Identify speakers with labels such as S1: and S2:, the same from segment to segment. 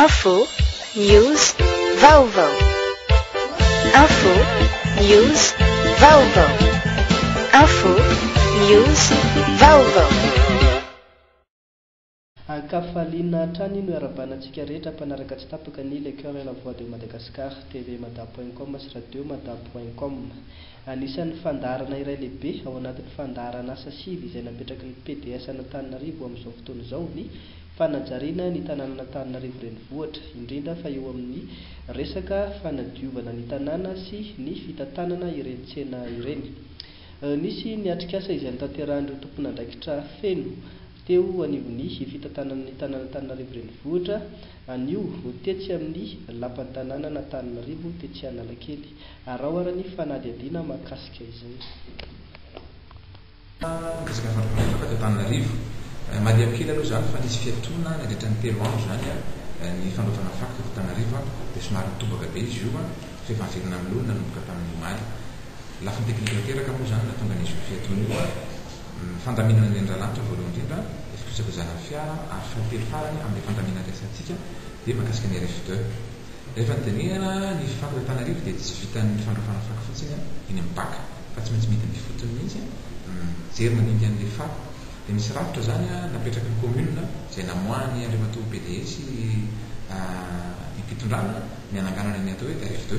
S1: Info, news, vaovao. Info, news, vaovao. Info, news, vaovao.
S2: Kafaliana trany no arabanantsika rehetra mpanaraka tsy tapaka ny Le Cœur et la Voix de Madagascar, TV Mada.com sy Radio Mada.com. Anisan'ny fandarana iray lehibe ao anatin'ny fandarana asa sivy izay napetraky ny PDS Antananarivo amin'izao fotoana izao ny fanajariana ny tanàna Antananarivo renivohitra, indrindra fa eo amin'ny resaka fanadiovana ny tanàna sy ny fitantanana ireny tsena ireny. Nisy niatrikasa izay nitanterahan'ireo tompon'andraikitra feno teo anivon'ny fitantanana ny tanàna Antananarivo renivohitra, anio tetsy amin'ny lapan'ny tanàna Antananarivo tetsy Analakely. Araoarany fanadihadiana mahakasika izay.
S3: Kasika fandrafafaka teto Antananarivo Mariakely aloha zany fa nisy fiatoana nandritra ny 3 andro zany ny fandraofana fako teto Antananarivo dia somary mitobaka be izy io fa efa averina amin'olo nanomboka tamin'ny omaly. Lafiny teknika teraka moa zany natonga nisy fiatoana io fandaminana ny andralanitra voalohany indrindra fikosakosana fiara ary fahatelo farany amin'ny fandaminana resantsika dia mahakasika ny RF2. Rehefa nytenena ny fako teto Antananarivo dia tsy vitan'ny fandraofana fako fotsiny eny amin'ny baka fa tsy maintsy mity ny fotony mihitsy jery manimby an'ilay fako. Dia misy rafitra zany napetraky ny commune izay namoahany Andriamatoa PDS ipitondrana ny ananganana ny atao hoe RF2.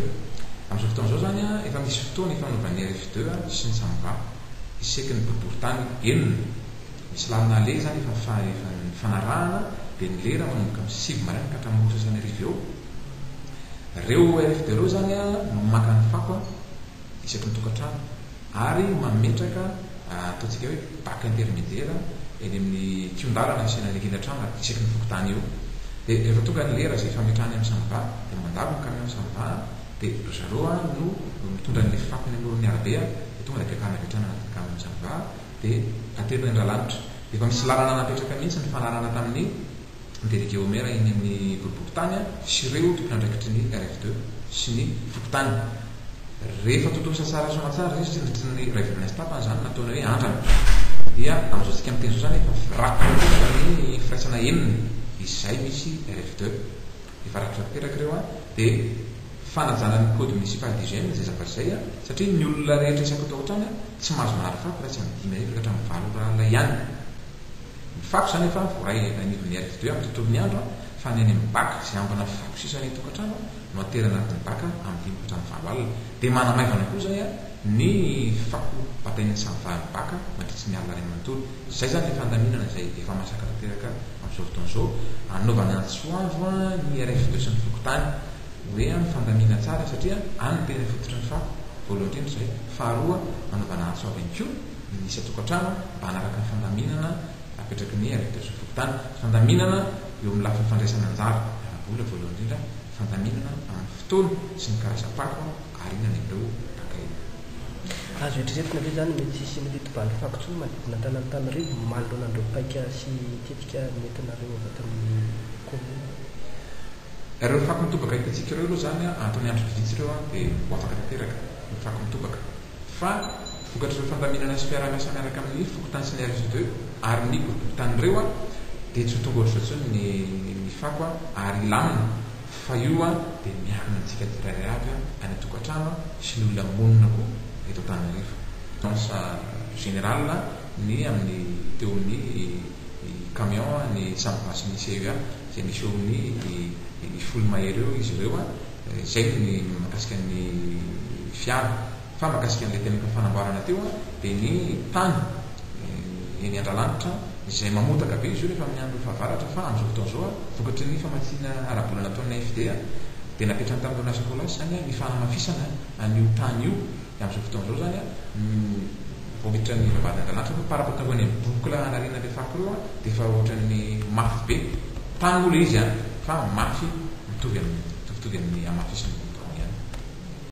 S3: Amin'izao fotoana izao zany efa misy fotoana ifanaovan'ny RF2 sy ny samva iseky ny boriboritany enina. Misy lalina le zany efa fanarahana dia ny lera manomboka amin'ny 7 maraina ka hatramin'ny 60 eo. Reo RF2 reo zany no maka ny fako isaky ny tokantrano ary mametraka ataontsika hoe baka intermédiaire eny amin'ny tiondalana asiana legilatrano isaky ny fokotany eo. Dia rehefa tonga ny lera izay fametrahany amin'ny samva dia mandalo ny camion samva dia ro zareo no mitondra n'ilay fako ny amoron'ny arabe dia tonga dia ampiakarina avetrana anatin'ny camion samva dia aterina andralanitra. Dia efa misy lalana napetraka mihitsy ny fanarana tamin'ny délégué au maire eny amin'ny boriboritany sy ireo tompon'andraikitry ny RF2 sy ny fokotany. Rehefa totosa tsara somatsara izy ny ray volana sy tapany zany nataona hoe andrana dia amin'izao tsika miteny zao zany efa rakotra ny firaisana enina izay misy RF2 efa rakotra teraka ireo dia fanajanany code municipal d'hygiène zay zavatra izay satria ny olona rehetra isaky tokantrano tsy mahazo manary fako raha tsy amin'ny 10 ka hatramin'ny 9 rahala ihany. Ny fako zany efa voray anivon'ny RF2 amin'ny tontolon'ny andro fa ny any amin'ny baka izay ambana fako sisa ny tokantrano no aterana anatin'ny baka amin'ny 5 ka hatramin'ny 9 alina. Dia manamaivana koa zay ny fako batain'ny samvahan'ny baka mandritsy ny alina ray manontolo. Zay zany le fandaminana izay efa masaka tanteraka amin'izao fotoana izao anaovana antsoavo ny RF2 sy ny fokotany hoe ny fandamina tsara satria any ny tena fototry ny fako voalohany indrindra izay. Faharoa anaovana antsoavo ihany koa ny isa tokantrano mba hanaraka ny fandaminana apetraky ny RF2 sy ny fokotany. Fandaminana eo amin'ny lafiny fandraisana anjara arabola voalohany indrindra, fandaminana amin'ny fotoana sy ny karazam-pako arina ny ireo takay.
S2: Azo eritreretina ve zany mety sisy militobany fako tsy manodidina Antananarivo manoloanandreo paika sy tetika metinareo avy ato amin'ny commune?
S3: Ireo fako mitobaka hitantsika ireo aloha zany ataony andro vitsy ireo dia ho afaka tanteraka ny fako mitobaka. Fa vokatr'ireo fandaminana sy fiarah-miasa miaraka amin'ny fokotany sy ny RF2 ary ny boriboritany dia tsy ho tonga ohatry fotsiny ny fako ary lamina fa io dia miarina antsika tsirairay avy any tokantrano sy ny olona monina koa eto Antananarivo. Dansa général ny amin'ny teo amin'ny camion ny samvasy ny CEA izay misy eo amin'ny ny folo mahery eo izy ireo izay ny mahakasika ny fiara. Fa mahakasika n'ilay tena fanamboarana teo dia ny tany eny andralanitra izay mamotaka be izy io rehefa amin'ny andro fahavaratra. Fa amin'izao fotoana izao vokatry ny famatsiana arabola nataon'ny AFD dia napetrany tamin'ireo lasa polasy zany ny fanamafisana an'io tany io. Amin'izao fotoana izao zany voamiditra ny vavahady andralanitra fa parapotako any amin'ny bokla anariana ilay fako io dia efa ohatran'ny mafy be tany olo izy fa mafy mitovy amin'ny amafisana.